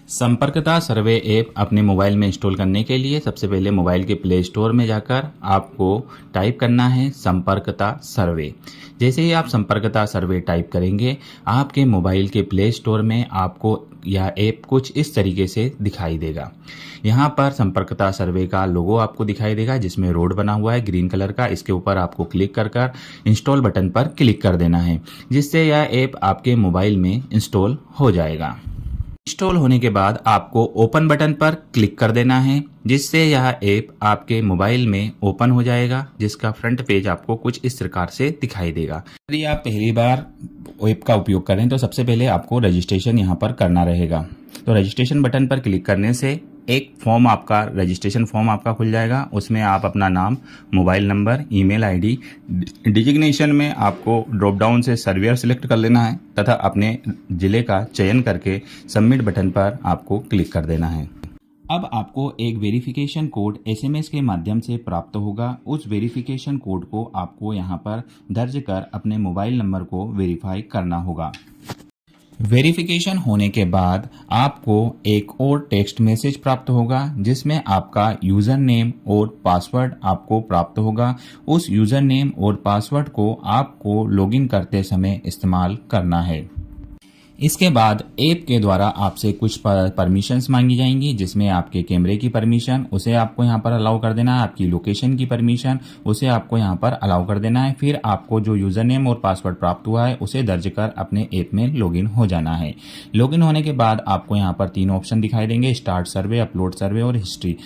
संपर्कता सर्वे app अपने mobile में install करने के लिए सबसे पहले मोबाइल के प्ले स्टोर में जाकर आपको टाइप करना है संपर्कता सर्वे। जैसे ही आप संपर्कता सर्वे टाइप करेंगे, आपके मोबाइल के प्ले स्टोर में आपको यह ऐप कुछ इस तरीके से दिखाई देगा। यहाँ पर संपर्कता सर्वे का लोगो आपको दिखाई देगा, जिसमें रोड बना हुआ है ग्रीन कलर का। इसके ऊपर आपको क्लिक कर इंस्टॉल बटन पर क्लिक कर देना है, जिससे यह ऐप आपके मोबाइल में इंस्टॉल हो जाएगा। इंस्टॉल होने के बाद आपको ओपन बटन पर क्लिक कर देना है, जिससे यह ऐप आपके मोबाइल में ओपन हो जाएगा, जिसका फ्रंट पेज आपको कुछ इस प्रकार से दिखाई देगा। यदि आप पहली बार ऐप का उपयोग करें तो सबसे पहले आपको रजिस्ट्रेशन यहाँ पर करना रहेगा। तो रजिस्ट्रेशन बटन पर क्लिक करने से एक फॉर्म आपका रजिस्ट्रेशन फॉर्म आपका खुल जाएगा। उसमें आप अपना नाम, mobile number, email ID, designation में आपको ड्रॉप डाउन से सर्वेयर सिलेक्ट कर लेना है तथा अपने ज़िले का चयन करके सबमिट बटन पर आपको क्लिक कर देना है। अब आपको एक वेरिफिकेशन कोड एसएमएस के माध्यम से प्राप्त होगा। उस वेरिफिकेशन कोड को आपको यहाँ पर दर्ज कर अपने मोबाइल नंबर को वेरीफाई करना होगा। वेरिफिकेशन होने के बाद आपको एक और टेक्स्ट मैसेज प्राप्त होगा, जिसमें आपका यूज़र नेम और पासवर्ड आपको प्राप्त होगा। उस यूज़र नेम और पासवर्ड को आपको लॉगिन करते समय इस्तेमाल करना है। इसके बाद ऐप के द्वारा आपसे कुछ परमिशंस मांगी जाएंगी, जिसमें आपके कैमरे की परमिशन, उसे आपको यहाँ पर अलाउ कर देना है। आपकी लोकेशन की परमिशन, उसे आपको यहाँ पर अलाउ कर देना है। फिर आपको जो यूज़र नेम और पासवर्ड प्राप्त हुआ है उसे दर्ज कर अपने ऐप में लॉगिन हो जाना है। लॉगिन होने के बाद आपको यहाँ पर 3 ऑप्शन दिखाई देंगे: स्टार्ट सर्वे, अपलोड सर्वे और हिस्ट्री।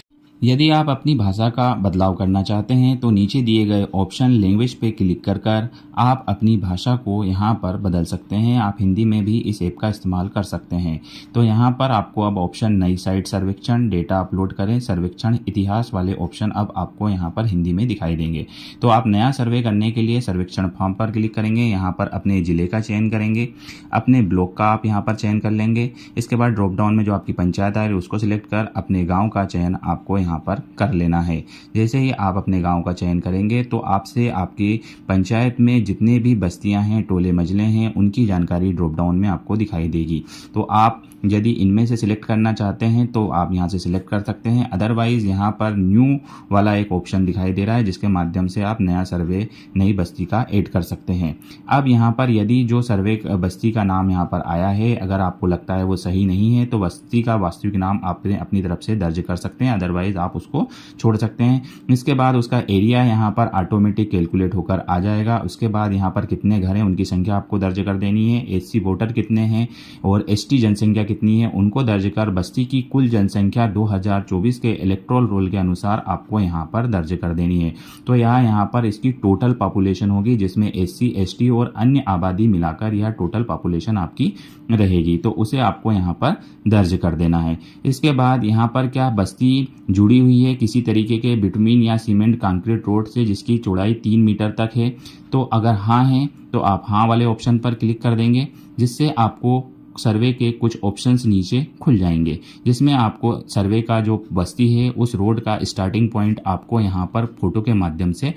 यदि आप अपनी भाषा का बदलाव करना चाहते हैं तो नीचे दिए गए ऑप्शन लैंग्वेज पे क्लिक कर आप अपनी भाषा को यहाँ पर बदल सकते हैं। आप हिंदी में भी इस ऐप का इस्तेमाल कर सकते हैं। तो यहाँ पर आपको अब ऑप्शन नई साइट सर्वेक्षण, डेटा अपलोड करें, सर्वेक्षण इतिहास वाले ऑप्शन अब आपको यहाँ पर हिंदी में दिखाई देंगे। तो आप नया सर्वे करने के लिए सर्वेक्षण फॉर्म पर क्लिक करेंगे। यहाँ पर अपने ज़िले का चयन करेंगे, अपने ब्लॉक का आप यहाँ पर चयन कर लेंगे। इसके बाद ड्रॉप डाउन में जो आपकी पंचायत आ रही है उसको सिलेक्ट कर अपने गाँव का चयन आपको यहाँ पर कर लेना है। जैसे ही आप अपने गांव का चयन करेंगे तो आपसे आपकी पंचायत में जितने भी बस्तियां हैं, टोले मजले हैं, उनकी जानकारी ड्रॉप डाउन में आपको दिखाई देगी। तो आप यदि इनमें से सिलेक्ट करना चाहते हैं तो आप यहां से सिलेक्ट कर सकते हैं। अदरवाइज यहां पर न्यू वाला एक ऑप्शन दिखाई दे रहा है, जिसके माध्यम से आप नया सर्वे, नई बस्ती का ऐड कर सकते हैं। अब यहां पर यदि जो सर्वे बस्ती का नाम यहां पर आया है, अगर आपको लगता है वो सही नहीं है तो बस्ती का वास्तविक नाम आप अपनी तरफ से दर्ज कर सकते हैं। अदरवाइज आप उसको छोड़ सकते हैं। इसके बाद उसका एरिया यहाँ पर ऑटोमेटिक कैलकुलेट होकर आ जाएगा। उसके बाद यहाँ पर कितने घर हैं उनकी संख्या आपको दर्ज कर देनी है। एससी वोटर कितने हैं और एसटी जनसंख्या कितनी है उनको दर्ज कर बस्ती की कुल जनसंख्या 2024 के इलेक्टोरल रोल के अनुसार आपको यहाँ पर दर्ज कर देनी है। तो यहाँ पर इसकी टोटल पॉपुलेशन होगी, जिसमें एससी, एसटी और अन्य आबादी मिलाकर यह टोटल पॉपुलेशन आपकी रहेगी। तो उसे आपको यहाँ पर दर्ज कर देना है। इसके बाद यहाँ पर क्या बस्ती जुड़ी हुई है किसी तरीके के बिटुमिन या सीमेंट कंक्रीट रोड से जिसकी चौड़ाई 3 मीटर तक है? तो अगर हाँ है तो आप हाँ वाले ऑप्शन पर क्लिक कर देंगे, जिससे आपको सर्वे के कुछ ऑप्शंस नीचे खुल जाएंगे, जिसमें आपको सर्वे का जो बस्ती है उस रोड का स्टार्टिंग पॉइंट आपको यहाँ पर फोटो के माध्यम से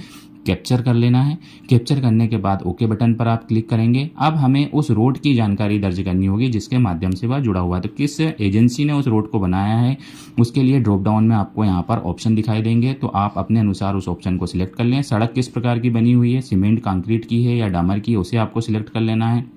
कैप्चर कर लेना है। कैप्चर करने के बाद ओके बटन पर आप क्लिक करेंगे। अब हमें उस रोड की जानकारी दर्ज करनी होगी जिसके माध्यम से वह जुड़ा हुआ है। तो किस एजेंसी ने उस रोड को बनाया है उसके लिए ड्रॉप डाउन में आपको यहाँ पर ऑप्शन दिखाई देंगे। तो आप अपने अनुसार उस ऑप्शन को सिलेक्ट कर लें। सड़क किस प्रकार की बनी हुई है, सीमेंट कंक्रीट की है या डामर की, उसे आपको सिलेक्ट कर लेना है।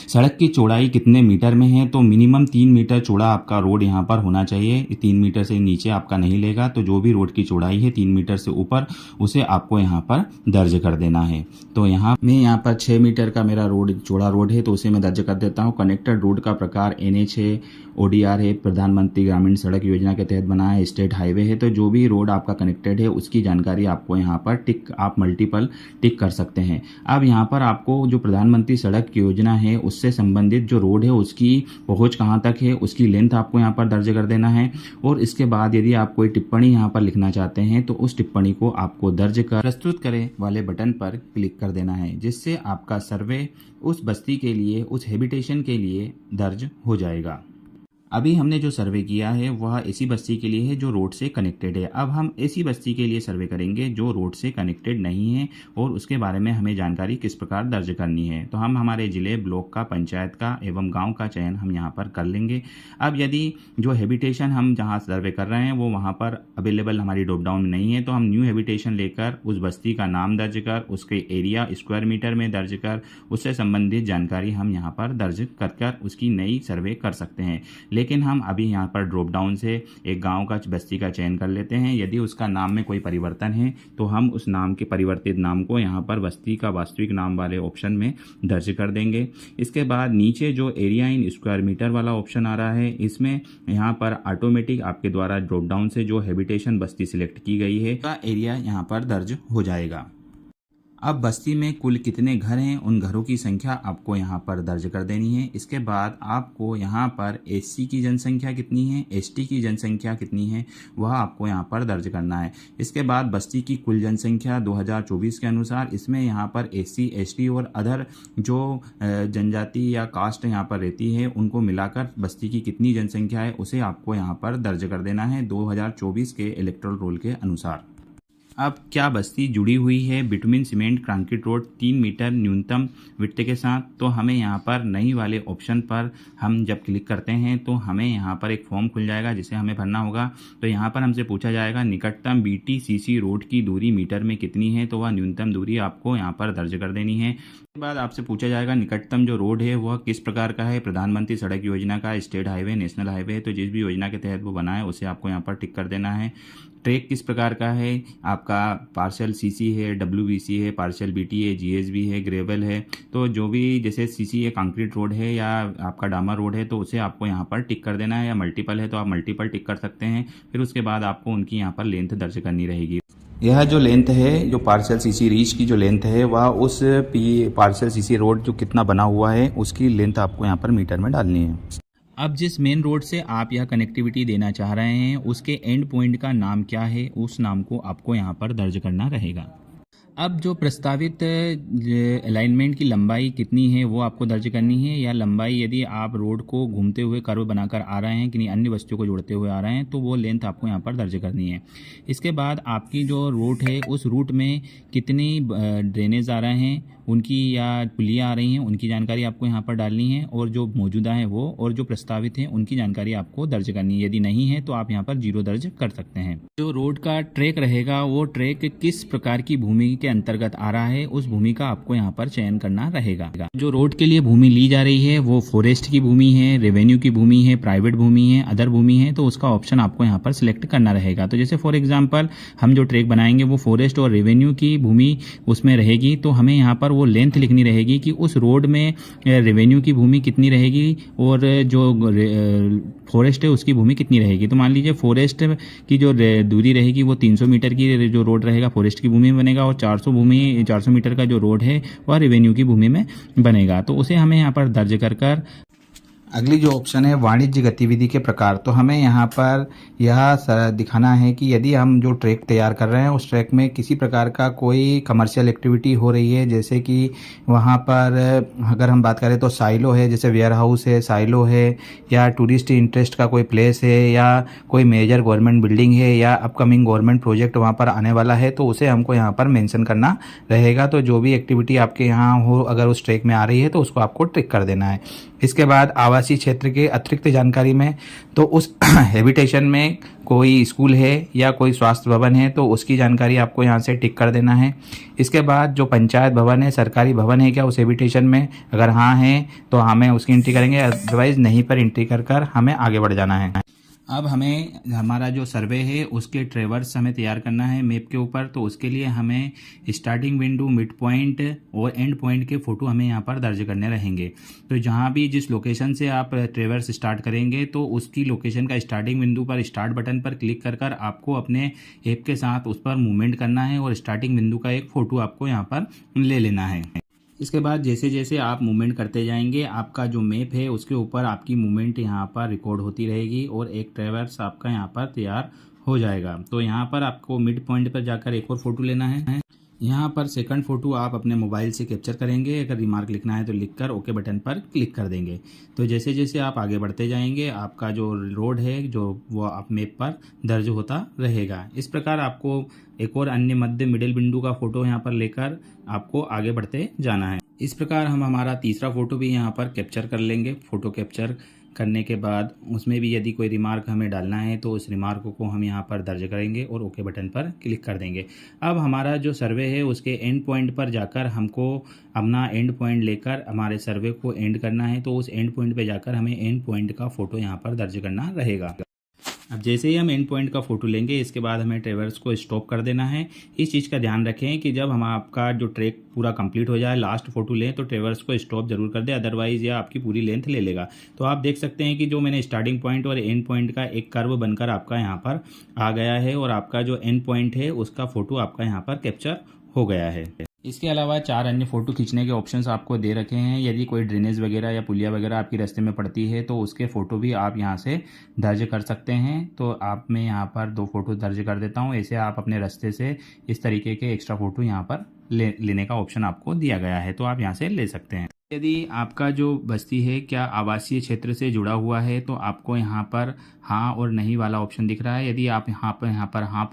सड़क की चौड़ाई कितने मीटर में है, तो मिनिमम 3 मीटर चौड़ा आपका रोड यहाँ पर होना चाहिए। 3 मीटर से नीचे आपका नहीं लेगा। तो जो भी रोड की चौड़ाई है 3 मीटर से ऊपर उसे आपको यहाँ पर दर्ज कर देना है। तो यहाँ पर 6 मीटर का मेरा रोड चौड़ा रोड है तो उसे मैं दर्ज कर देता हूँ। कनेक्टेड रोड का प्रकार NH है, ODR है, प्रधानमंत्री ग्रामीण सड़क योजना के तहत बना है, स्टेट हाईवे है। तो जो भी रोड आपका कनेक्टेड है उसकी जानकारी आपको यहाँ पर आप मल्टीपल टिक कर सकते हैं। अब यहाँ पर आपको जो प्रधानमंत्री सड़क योजना है उससे संबंधित जो रोड है उसकी पहुंच कहां तक है उसकी लेंथ आपको यहां पर दर्ज कर देना है। और इसके बाद यदि आप कोई टिप्पणी यहां पर लिखना चाहते हैं तो उस टिप्पणी को आपको दर्ज कर प्रस्तुत करें वाले बटन पर क्लिक कर देना है, जिससे आपका सर्वे उस बस्ती के लिए, उस हैबिटेशन के लिए दर्ज हो जाएगा। अभी हमने जो सर्वे किया है वह ऐसी बस्ती के लिए है जो रोड से कनेक्टेड है। अब हम ऐसी बस्ती के लिए सर्वे करेंगे जो रोड से कनेक्टेड नहीं है और उसके बारे में हमें जानकारी किस प्रकार दर्ज करनी है। तो हम हमारे ज़िले, ब्लॉक का, पंचायत का एवं गांव का चयन हम यहाँ पर कर लेंगे। अब यदि जो हैबिटेशन हम जहाँ सर्वे कर रहे हैं वो वहाँ पर अवेलेबल हमारी ड्रॉप डाउन में नहीं है, तो हम न्यू हैबिटेशन लेकर उस बस्ती का नाम दर्ज कर, उसके एरिया स्क्वायर मीटर में दर्ज कर, उससे संबंधित जानकारी हम यहाँ पर दर्ज कर उसकी नई सर्वे कर सकते हैं। लेकिन हम अभी यहाँ पर ड्रॉप डाउन से एक गांव का, बस्ती का चयन कर लेते हैं। यदि उसका नाम में कोई परिवर्तन है तो हम उस नाम के परिवर्तित नाम को यहाँ पर बस्ती का वास्तविक नाम वाले ऑप्शन में दर्ज कर देंगे। इसके बाद नीचे जो एरिया इन स्क्वायर मीटर वाला ऑप्शन आ रहा है, इसमें यहाँ पर ऑटोमेटिक आपके द्वारा ड्रॉप डाउन से जो हैबिटेशन बस्ती सिलेक्ट की गई है का एरिया यहाँ पर दर्ज हो जाएगा। अब बस्ती में कुल कितने घर हैं, उन घरों की संख्या आपको यहाँ पर दर्ज कर देनी है। इसके बाद आपको यहाँ पर एससी की जनसंख्या कितनी है, एसटी की जनसंख्या कितनी है, वह आपको यहाँ पर दर्ज करना है। इसके बाद बस्ती की कुल जनसंख्या 2024 के अनुसार, इसमें यहाँ पर एससी, एसटी और अदर जो जनजाति या कास्ट यहाँ पर रहती है उनको मिलाकर बस्ती की कितनी जनसंख्या है उसे आपको यहाँ पर दर्ज कर देना है 2024 के इलेक्टोरल रोल के अनुसार। अब क्या बस्ती जुड़ी हुई है bitumen cement concrete road 3 metre न्यूनतम विड्थ के साथ, तो हमें यहाँ पर नई वाले ऑप्शन पर हम जब क्लिक करते हैं तो हमें यहाँ पर एक फॉर्म खुल जाएगा जिसे हमें भरना होगा। तो यहाँ पर हमसे पूछा जाएगा निकटतम BTCC रोड की दूरी मीटर में कितनी है, तो वह न्यूनतम दूरी आपको यहाँ पर दर्ज कर देनी है। इसके बाद आपसे पूछा जाएगा निकटतम जो रोड है वह किस प्रकार का है, प्रधानमंत्री सड़क योजना का, स्टेट हाईवे, नेशनल हाईवे, तो जिस भी योजना के तहत वो बना है उसे आपको यहाँ पर टिक कर देना है। ट्रैक किस प्रकार का है, आपका पार्शियल CC है, WBC है, पार्शियल BT है, GSB है, ग्रेवल है, तो जो भी जैसे CC है कंक्रीट रोड है या आपका डामर रोड है तो उसे आपको यहाँ पर टिक कर देना है, या मल्टीपल है तो आप मल्टीपल टिक कर सकते हैं। फिर उसके बाद आपको उनकी यहाँ पर लेंथ दर्ज करनी रहेगी। यह जो लेंथ है, जो पार्शियल CC रीच की जो लेंथ है वह उस पार्शियल CC रोड जो कितना बना हुआ है उसकी लेंथ आपको यहाँ पर मीटर में डालनी है। अब जिस मेन रोड से आप यह कनेक्टिविटी देना चाह रहे हैं उसके एंड पॉइंट का नाम क्या है, उस नाम को आपको यहाँ पर दर्ज करना रहेगा। अब जो प्रस्तावित अलाइनमेंट की लंबाई कितनी है वो आपको दर्ज करनी है, या लंबाई यदि आप रोड को घूमते हुए कर्व बनाकर आ रहे हैं कि नहीं अन्य बस्तियों को जोड़ते हुए आ रहे हैं तो वो लेंथ आपको यहाँ पर दर्ज करनी है। इसके बाद आपकी जो रूट है उस रूट में कितनी ड्रेनेज आ रहे हैं उनकी, या पुलियाँ आ रही हैं उनकी जानकारी आपको यहाँ पर डालनी है, और जो मौजूदा है वो और जो प्रस्तावित हैं उनकी जानकारी आपको दर्ज करनी है। यदि नहीं है तो आप यहाँ पर 0 दर्ज कर सकते हैं। जो रोड का ट्रैक रहेगा वो ट्रैक किस प्रकार की भूमि के अंतर्गत आ रहा है उस भूमि का आपको यहाँ पर चयन करना रहेगा। जो रोड के लिए भूमि ली जा रही है वो फॉरेस्ट की भूमि है, रेवेन्यू की भूमि है, प्राइवेट भूमि है, अदर भूमि है, तो उसका ऑप्शन आपको यहाँ पर सिलेक्ट करना रहेगा। तो जैसे फॉर एग्जाम्पल हम जो ट्रैक बनाएंगे वो फॉरेस्ट और रेवेन्यू की भूमि उसमें रहेगी, तो हमें यहाँ पर वो लेंथ लिखनी रहेगी कि उस रोड में रेवेन्यू की भूमि कितनी रहेगी और जो फॉरेस्ट है उसकी भूमि कितनी रहेगी। तो मान लीजिए फॉरेस्ट की जो दूरी रहेगी वो 300 मीटर की जो रोड रहेगा फॉरेस्ट की भूमि में बनेगा, और 400 मीटर का जो रोड है वह रेवेन्यू की भूमि में बनेगा। तो उसे हमें यहाँ पर दर्ज कर अगली जो ऑप्शन है वाणिज्य गतिविधि के प्रकार, तो हमें यहाँ पर यह दिखाना है कि यदि हम जो ट्रैक तैयार कर रहे हैं उस ट्रैक में किसी प्रकार का कोई कमर्शियल एक्टिविटी हो रही है, जैसे कि वहाँ पर अगर हम बात करें तो साइलो है, जैसे वेयर हाउस है, साइलो है, या टूरिस्ट इंटरेस्ट का कोई प्लेस है, या कोई मेजर गवर्नमेंट बिल्डिंग है, या अपकमिंग गवर्नमेंट प्रोजेक्ट वहाँ पर आने वाला है, तो उसे हमको यहाँ पर मेंशन करना रहेगा। तो जो भी एक्टिविटी आपके यहाँ हो अगर उस ट्रैक में आ रही है तो उसको आपको टिक कर देना है। इसके बाद आवासीय क्षेत्र के अतिरिक्त जानकारी में, तो उस हैबिटेशन में कोई स्कूल है या कोई स्वास्थ्य भवन है तो उसकी जानकारी आपको यहाँ से टिक कर देना है। इसके बाद जो पंचायत भवन है, सरकारी भवन है क्या उस हैबिटेशन में, अगर हाँ है तो हमें उसकी एंट्री करेंगे, अदरवाइज नहीं पर एंट्री कर हमें आगे बढ़ जाना है। अब हमें हमारा जो सर्वे है उसके ट्रेवर्स हमें तैयार करना है मैप के ऊपर, तो उसके लिए हमें स्टार्टिंग बिंदु, मिड पॉइंट और एंड पॉइंट के फ़ोटो हमें यहाँ पर दर्ज करने रहेंगे। तो जहाँ भी जिस लोकेशन से आप ट्रेवर्स स्टार्ट करेंगे तो उसकी लोकेशन का स्टार्टिंग बिंदु पर स्टार्ट बटन पर क्लिक कर आपको अपने ऐप के साथ उस पर मूवमेंट करना है और स्टार्टिंग बिंदु का एक फ़ोटो आपको यहाँ पर ले लेना है। इसके बाद जैसे जैसे आप मूवमेंट करते जाएंगे आपका जो मैप है उसके ऊपर आपकी मूवमेंट यहाँ पर रिकॉर्ड होती रहेगी और एक ट्रैवर्स आपका यहाँ पर तैयार हो जाएगा। तो यहाँ पर आपको मिड पॉइंट पर जाकर एक और फ़ोटो लेना है। यहाँ पर सेकंड फ़ोटो आप अपने मोबाइल से कैप्चर करेंगे। अगर रिमार्क लिखना है तो लिखकर ओके बटन पर क्लिक कर देंगे। तो जैसे जैसे आप आगे बढ़ते जाएंगे आपका जो रोड है जो वो आप मैप पर दर्ज होता रहेगा। इस प्रकार आपको एक और अन्य मध्य मिडिल बिंदु का फ़ोटो यहाँ पर लेकर आपको आगे बढ़ते जाना है। इस प्रकार हम हमारा तीसरा फ़ोटो भी यहाँ पर कैप्चर कर लेंगे। फ़ोटो कैप्चर करने के बाद उसमें भी यदि कोई रिमार्क हमें डालना है तो उस रिमार्क को हम यहाँ पर दर्ज करेंगे और ओके बटन पर क्लिक कर देंगे। अब हमारा जो सर्वे है उसके एंड पॉइंट पर जाकर हमको अपना एंड पॉइंट लेकर हमारे सर्वे को एंड करना है। तो उस एंड पॉइंट पे जाकर हमें एंड पॉइंट का फ़ोटो यहाँ पर दर्ज करना रहेगा। अब जैसे ही हम एंड पॉइंट का फ़ोटो लेंगे इसके बाद हमें ट्रेवर्स को स्टॉप कर देना है। इस चीज़ का ध्यान रखें कि जब हम आपका जो ट्रैक पूरा कंप्लीट हो जाए लास्ट फ़ोटो लें तो ट्रेवर्स को स्टॉप जरूर कर दे, अदरवाइज़ यह आपकी पूरी लेंथ ले लेगा। तो आप देख सकते हैं कि जो मैंने स्टार्टिंग पॉइंट और एंड पॉइंट का एक कर्व बनकर आपका यहाँ पर आ गया है और आपका जो एंड पॉइंट है उसका फ़ोटो आपका यहाँ पर कैप्चर हो गया है। इसके अलावा 4 अन्य फ़ोटो खींचने के ऑप्शंस आपको दे रखे हैं। यदि कोई ड्रेनेज वगैरह या पुलिया वगैरह आपकी रास्ते में पड़ती है तो उसके फ़ोटो भी आप यहाँ से दर्ज कर सकते हैं। तो आप मैं यहाँ पर 2 फ़ोटो दर्ज कर देता हूँ। ऐसे आप अपने रास्ते से इस तरीके के एक्स्ट्रा फ़ोटो यहाँ पर लेने का ऑप्शन आपको दिया गया है, तो आप यहाँ से ले सकते हैं। यदि आपका जो बस्ती है क्या आवासीय क्षेत्र से जुड़ा हुआ है तो आपको यहाँ पर हाँ और नहीं वाला ऑप्शन दिख रहा है। यदि आप यहाँ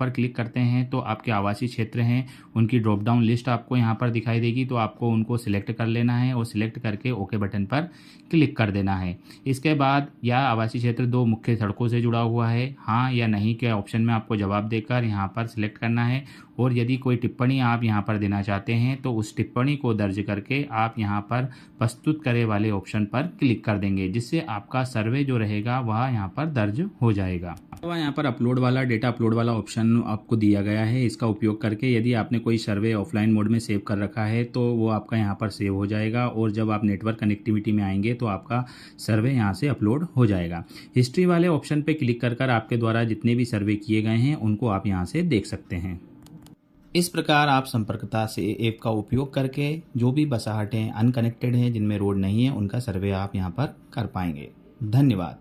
पर क्लिक करते हैं तो आपके आवासीय क्षेत्र हैं उनकी ड्रॉप डाउन लिस्ट आपको यहाँ पर दिखाई देगी। तो आपको उनको सिलेक्ट कर लेना है और सिलेक्ट करके ओके बटन पर क्लिक कर देना है। इसके बाद या आवासीय क्षेत्र 2 मुख्य सड़कों से जुड़ा हुआ है, हाँ या नहीं के ऑप्शन में आपको जवाब देकर यहाँ पर सिलेक्ट करना है। और यदि कोई टिप्पणी आप यहाँ पर देना चाहते हैं तो उस टिप्पणी को दर्ज करके आप यहाँ पर प्रस्तुत करे वाले ऑप्शन पर क्लिक कर देंगे, जिससे आपका सर्वे जो रहेगा वह यहाँ पर दर्ज हो जाएगा। तो यहाँ पर अपलोड वाला डेटा अपलोड वाला ऑप्शन आपको दिया गया है। इसका उपयोग करके यदि आपने कोई सर्वे ऑफलाइन मोड में सेव कर रखा है तो वो आपका यहाँ पर सेव हो जाएगा और जब आप नेटवर्क कनेक्टिविटी में आएंगे तो आपका सर्वे यहाँ से अपलोड हो जाएगा। हिस्ट्री वाले ऑप्शन पर क्लिक कर आपके द्वारा जितने भी सर्वे किए गए हैं उनको आप यहाँ से देख सकते हैं। इस प्रकार आप संपर्कता से ऐप का उपयोग करके जो भी बसाहटें अनकनेक्टेड हैं जिनमें रोड नहीं है उनका सर्वे आप यहाँ पर कर पाएंगे। धन्यवाद।